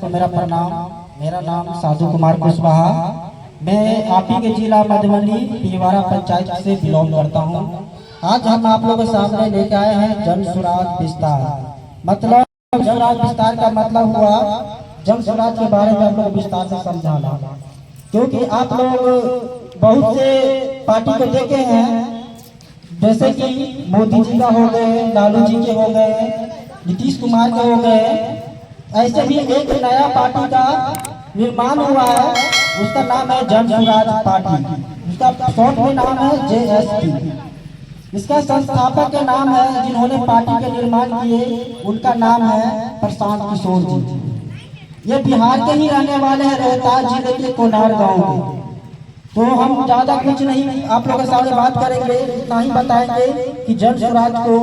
को मेरा प्रणाम। मेरा नाम साधु कुमार कुशवाहा। मैं आप ही के जिला मधुबनी पीवारा पंचायत से बिलोंग करता हूँ। आज हम आप लोगों के सामने लेके आए हैं जन स्वराज विस्तार। मतलब जन स्वराज विस्तार का मतलब हुआ जन स्वराज के बारे में हम लोग विस्तार से समझाना, क्योंकि आप लोग बहुत से पार्टी को देखे हैं, जैसे कि मोदी जी का हो गए, लालू जी के हो गए, नीतीश कुमार के हो गए। ऐसे भी एक नया पार्टी का निर्माण हुआ है, उसका नाम है जन स्वराज पार्टी। उसका शॉर्ट में नाम है JSP। इसका संस्थापक के नाम है, जिन्होंने पार्टी के निर्माण किए, उनका नाम है प्रशांत किशोर जी। ये बिहार के ही रहने वाले हैं, रोहतास जिले के कोनार गांव के। तो हम ज्यादा कुछ नहीं आप लोगों के सामने बात करेंगे, इतना ही बताएंगे कि जन स्वराज को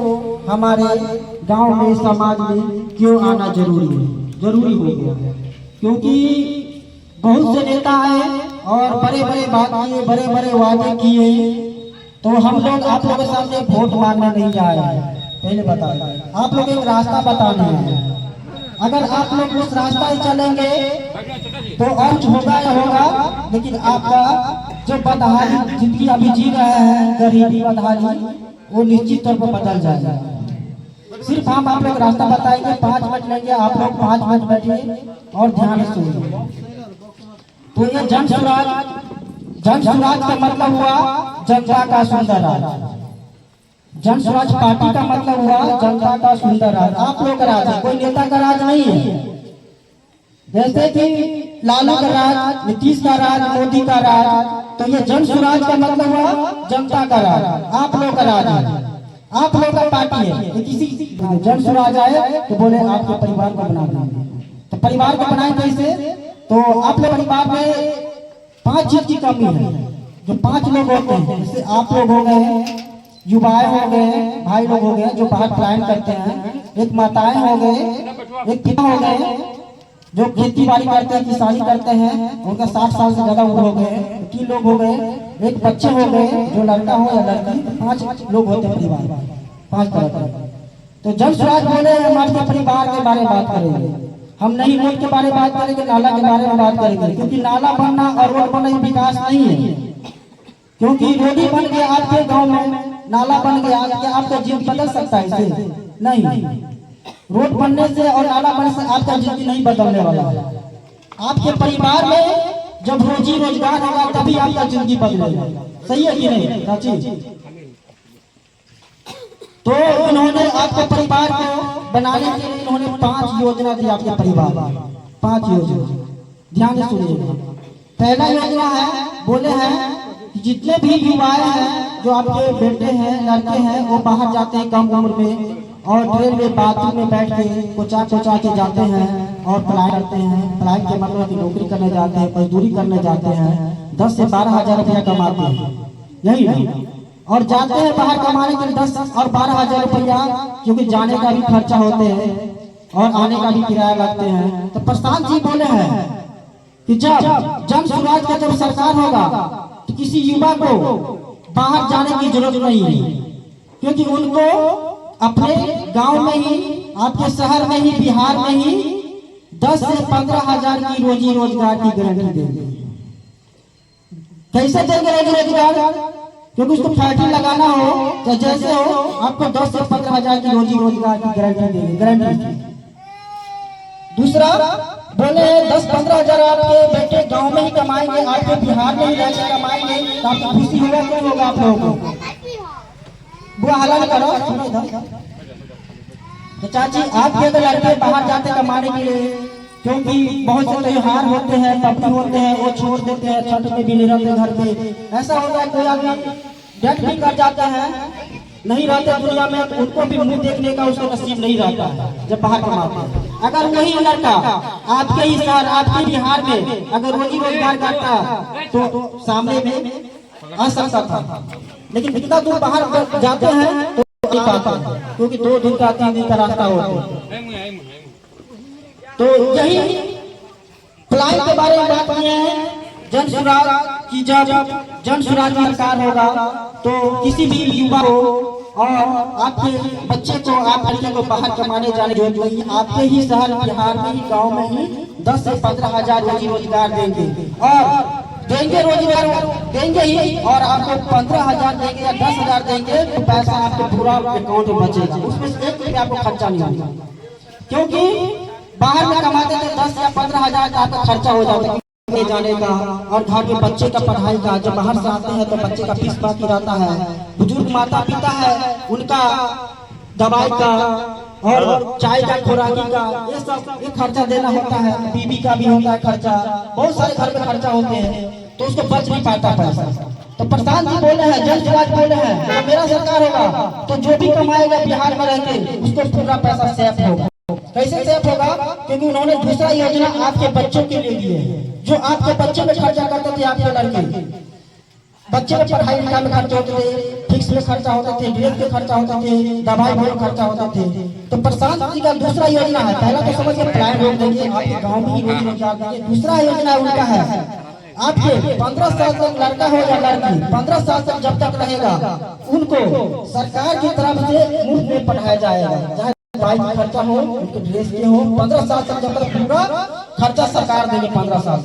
हमारे गांव में, समाज में क्यों आना जरूरी हो गया। क्योंकि बहुत से नेता आए और बड़े बड़े बात किए, बड़े बड़े वादे किए, तो हम लोग आप लोगों के सामने वोट मांगने नहीं आए हैं। पहले बता दें, आप लोग एक रास्ता बताने हैं। अगर आप लोग उस रास्ता ही चलेंगे तो अंत होगा या होगा, लेकिन आपका जो बदहाली जिंदगी अभी जी रहे हैं, गरीबी बदहाली, वो निश्चित तौर पर बदल जाएगा। सिर्फ हम आप लोग रास्ता बताएंगे, 5 मिनट लेंगे, आप लोग 5 मिनट बैठिए और ध्यान से सुनिए। तो ये जन स्वराज का मतलब हुआ जनता का सुंदर राज। जन स्वराज पार्टी का मतलब हुआ जनता का सुंदर राज। आप लोग का राज है, कोई नेता का राज नहीं है। जैसे कि लालू का राज, नीतीश का राज, मोदी का राज, तो ये जन स्वराज का मतलब हुआ जनता का राज, आप लोग का राज है, आप लोग का पार्टी है। किसी जन स्वराज आए तो बोले आपके परिवार को बना देंगे, तो परिवार को बनाए कैसे? तो आप लोग परिवार में 5 चीज की कमी है। जो 5 लोग होते हैं, जैसे आप लोग हो गए, युवाएं हो गए, भाई लोग हो गए जो बाहर पलायन करते हैं, एक माताएं हो गए, एक पिता हो गए जो खेती बाड़ी करते हैं, किसानी करते हैं, उनका 60 साल से ज्यादा उम्र हो गए, 3 लोग हो गए, एक बच्चे हो गए जो लड़का हो या लड़की, 5 लोग होते हैं परिवार, 5 तरह का। तो जन स्वराज बोले हम आपके परिवार के बारे में बात करेंगे। हम नहीं रोड के बारे में बात करेंगे, नाला के बारे में बात करेंगे, क्योंकि नाला बनना और रोड बनना विकास नहीं है। क्योंकि रोड ही बन गया आपके गांव में, नाला बन गया, क्या आपका जीवन बदल सकता है इससे? नहीं। रोड बनने से और नाला बनने से आपका जिंदगी नहीं बदलने वाला है। आपके परिवार में जब रोजी रोजगार होगा तभी आपका जिंदगी बदलेगा। सही है कि नहीं चाची? तो इन्होंने आपके परिवार को बनाने के लिए इन्होंने 5 योजना दी आपके परिवार, 5 योजना। ध्यान से सुनिएगा। पहला योजना है, बोले हैं कि जितने भी युवाएं हैं, जो आपके बेटे हैं, लड़के हैं, वो बाहर जाते हैं कम उम्र में और ट्रेन में बाथरूम में बैठ के कोचा के जाते हैं और पलायन करते हैं। पलायन के मतलब कि नौकरी करने जाते हैं, मजदूरी करने जाते हैं, 10 से 12 हजार रुपया कमाते हैं, यही नहीं। और जाते हैं बाहर कमाने के लिए 10 और 12 हजार रुपया, क्योंकि जाने का भी खर्चा होते हैं और आने का भी किराया लगते हैं। तो प्रशांत जी बोले हैं कि जब जन स्वराज का जब सरकार होगा तो किसी युवा को बाहर जाने की जरूरत नहीं है, क्योंकि उनको अपने गांव में ही, आपके शहर में ही, बिहार में ही 10 से 15 हजार की रोजी रोजगार की गारंटी देंगे। कैसे देंगे रोजी रोजगार? क्योंकि उसको फैक्ट्री लगाना हो या जैसे हो, आपको 10 से 15 हजार की रोजी रोजगार की गारंटी देंगे, गारंटी। दूसरा बोले 10-15 हजार आपके बेटे गांव में ही कमाएंगे, आपके बिहार में ही रहकर कमाएंगे, तो आपको खुशी होगा क्या होगा? आप लोगों को बुआ हलाल करो। तो चाची आपके अगर लड़के बाहर जाते कमाने के लिए, क्योंकि बहुत से त्योहार होते हैं, पबनी होते हैं, वो छोड़ देते हैं, छठ में भी नहीं रहते घर पे। ऐसा होता है कोई आदमी डेथ भी कर जाते हैं, नहीं रहते दुनिया में, उनको भी मुंह देखने का उसको नसीब नहीं रहता है जब बाहर कमाते हैं। अगर वही लड़का आपके ही शहर, आपके बिहार में अगर रोजी रोजगार करता तो सामने में आ सकता था, लेकिन इतना दूर बाहर जाते हैं तो नहीं पाता, क्योंकि 2 दिन का 3 दिन का रास्ता होता है। तो यही पलायन के बारे में बात किए हैं। जन स्वराज की जब जन स्वराज की सरकार होगा तो किसी भी युवा को और आपके बच्चे को आप लड़के को बाहर कमाने जाने जो नहीं, आपके ही शहर बिहार में ही गांव में ही 10 से 15 हजार रोजी रोजगार देंगे और देंगे रोजगार देंगे ही, और आपको 15,000 देंगे या 10,000 देंगे तो पैसा आपके पूरा अकाउंट में बचेगा, उसमें से 1 रुपया आपको खर्चा नहीं होगा। क्योंकि बाहर में कमाते थे 10 या 15,000 का आपका खर्चा हो जाता है जाने का और घर में बच्चे का पढ़ाई का। जब बाहर से आते हैं तो बच्चे का फीस बाकी रहता है, बुजुर्ग माता पिता है उनका दवाई का और चाय का खुराकी का ये सब ये खर्चा देना होता है, बीबी का भी होता है खर्चा, बहुत सारे घर में खर्चा होते हैं, तो उसको बच नहीं पाता पैसा। तो प्रधान जी बोले हैं, जन सुराज बोले हैं तो मेरा सरकार होगा तो जो भी कमाएगा बिहार में रहकर उसको पूरा पैसा सेफ होगा। कैसे सेफ होगा? क्योंकि उन्होंने दूसरा योजना आपके बच्चों के लिए दी है। जो आपके बच्चे में खर्चा करते थे आपके लड़के, बच्चे में पढ़ाई लिखाई में खर्चा होते थे, फिक्स में खर्चा होते थे, ड्रेस पे खर्चा होते थे, दवाई में खर्चा होते थे। तो प्रशांत जी का दूसरा योजना है, पहला तो समझ के प्लान रोक देंगे आपके गाँव में ही रोजगार देंगे। दूसरा योजना उनका है आपके 15 साल तक लड़का हो या लड़की 15 साल तक जब तक रहेगा उनको सरकार की तरफ से मुफ्त में पढ़ाया जाएगा, चाहे दवाई का खर्चा हो, उनके ड्रेस के हो। 15 साल तक जब तक पूरा खर्चा सरकार देंगे 15 साल।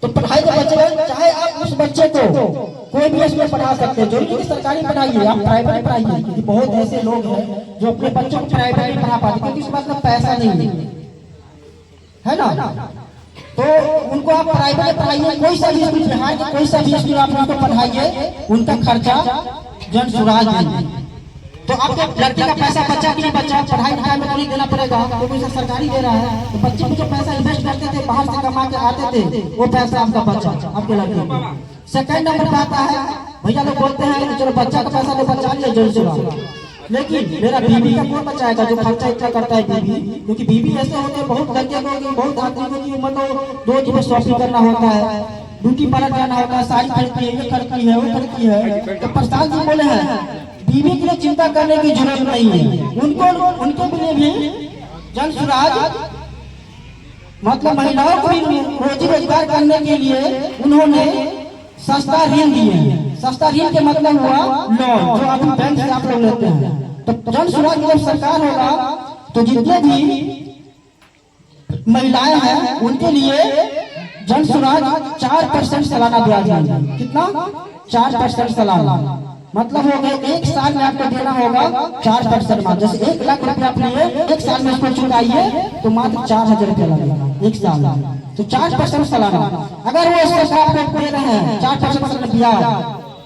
तो पढ़ाई का बच्चे चाहे आप उस बच्चे को कोई भी इसमें पढ़ा सकते हैं, जरूरी सरकारी पढ़ाइए, आप प्राइवेट पढ़ाइए, क्योंकि बहुत ऐसे लोग हैं जो अपने बच्चों को प्राइवेट में पढ़ा पाते क्योंकि उसके पास पैसा नहीं है ना। तो उनको आप प्राइवेट में पढ़ाइए, कोई सा भी स्कूल बिहार के कोई सा भी स्कूल आप उनको पढ़ाइए, उनका खर्चा जन सुराज देंगे। तो आपके लड़के का पैसा बच्चा की नहीं बच्चा, पढ़ाई लिखाई में नहीं देना पड़ेगा क्योंकि तो सरकारी दे रहा है। तो बच्चे को जो पैसा इन्वेस्ट करते थे बाहर से कमा के आते थे वो पैसा आपका बच्चा आपके लड़के को। सेकंड नंबर पे आता है, भैया लोग बोलते हैं चलो बच्चा का पैसा तो बचा लिया जन सुराज, लेकिन मेरा बीबी का कौन बचाएगा जो खर्चा इतना करता है बीबी? क्योंकि बीबी ऐसे होते हैं बहुत लड़के को बहुत आदमी की उम्र तो रोज में शॉपिंग करना होता है, ब्यूटी पार्लर जाना होता है, साड़ी खरीदती है, ये खरीदती है, वो खरीदती है। तो प्रशांत जी बोले हैं बीबी के लिए चिंता करने की जरूरत नहीं है, उनके लिए भी जन सुराज मतलब महिलाओं को रोजी रोजगार करने के लिए उन्होंने सस्ता ऋण दिए। सस्ता ऋण के मतलब हुआ लोन, जो आप बैंक से आप लोग लेते हैं। तो जन सुराज जब सरकार होगा तो जितने भी महिलाएं हैं उनके लिए जन सुराज 4% सालाना ब्याज देंगे। कितना? 4% सालाना, मतलब हो गए 1 साल में आपको देना होगा 4%। जैसे 1 लाख रुपया आप लिए 1 साल में इसको चुकाइए तो मात्र 4,000 रुपया लगेगा 1 साल में। तो 4% सालाना अगर वो सरकार को दे रहे हैं 4% ब्याज,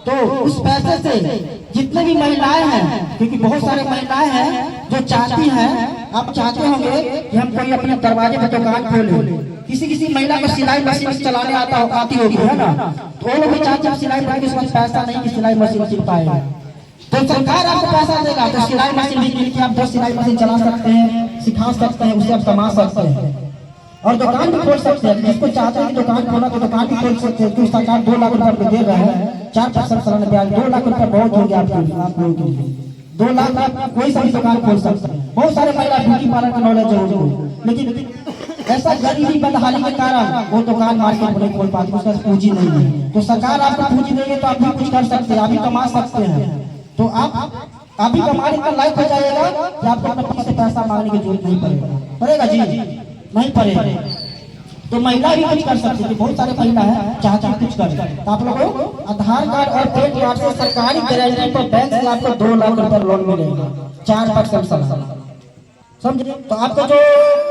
तो उस पैसे से जितने भी महिलाएं हैं, क्योंकि बहुत सारे महिलाएं हैं जो चाहती हैं, आप चाहते होंगे कि हम कोई अपने दरवाजे पर दुकान खोले, किसी महिला को सिलाई मशीन चलाने आती होगी है ना, तो वो लोग भी चाहते हैं सिलाई मशीन, उसके पास पैसा नहीं कि सिलाई मशीन चल पाएगा। तो सरकार आपको पैसा देगा तो सिलाई मशीन भी कीन के आप 10 सिलाई मशीन चला सकते हैं, सिखा सकते हैं, उससे आप कमा सकते हैं और दुकान भी खोल सकते हैं। जिसको चाहते हैं कि दुकान खोला तो दुकान भी खोल सकते हैं, क्योंकि सरकार 2 लाख रुपया दे रहा है 4% सालाना ब्याज। 2 लाख रुपया बहुत हो गया आप लोगों के लिए। 2 लाख आप कोई सा भी दुकान खोल सकते हैं। बहुत सारे महिला ब्यूटी पार्लर का नॉलेज है, लेकिन ऐसा गरीबी बदहाली के कारण वो दुकान मार्केट में नहीं खोल पाती, उसका पूंजी नहीं है। तो सरकार आपको पूंजी देंगे तो आप भी कुछ कर सकते हैं, आप भी कमा सकते हैं। तो आप अभी कमाने का लायक हो जाएगा कि आपको अपने पति से पैसा मांगने की जरूरत नहीं पड़ेगा जी, नहीं पड़ेगा। तो महिला भी कुछ कर सकती है, बहुत सारे महिला है चाहते हैं कुछ कर। तो आप लोगों को आधार कार्ड और पैन कार्ड से सरकारी गारंटी पर बैंक से आपको 2 लाख रुपया लोन मिलेगा 4% सालाना, समझे। तो आपको जो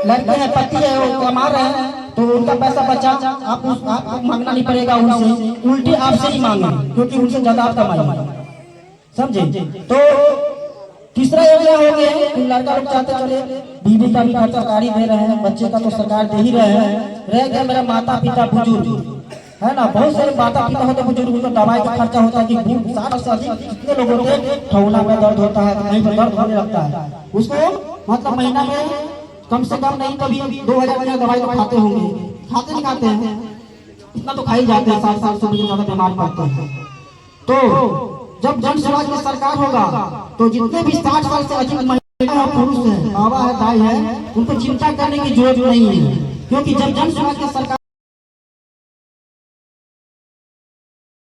लड़के हैं पति है वो कमा रहे हैं तो उनका पैसा बचा, आपको मांगना नहीं पड़ेगा उनसे, उल्टी आपसे ही मांगे क्योंकि उनसे ज्यादा आप कमाएंगे, समझे। तो तीसरा योजना हो गया कि लड़का लोग चाहते चले बीवी का भी खर्चा सरकारी दे रहे हैं, बच्चे का तो सरकार दे ही रहे हैं। रह गया मेरा माता पिता बुजुर्ग है ना, बहुत सारे माता पिता होते बुजुर्ग, उनको दवाई का खर्चा होता है कि 60 से अधिक कितने लोग होते हैं ठौना में दर्द होता है, कहीं पर दर्द होने लगता है, उसको मतलब महीना में कम से कम नहीं कभी 2,000 की दवाई तो खाते होंगे, खाते नहीं खाते हैं, इतना तो खाई जाते हैं, 60 साल से ज्यादा बीमार पड़ते हैं। तो जब जन सुराज की सरकार होगा तो जितने भी 60 साल से अधिक महिला पुरुष है, बाबा है, दाई है, उनको चिंता करने की जरूरत नहीं है, क्योंकि जब जन सुराज की सरकार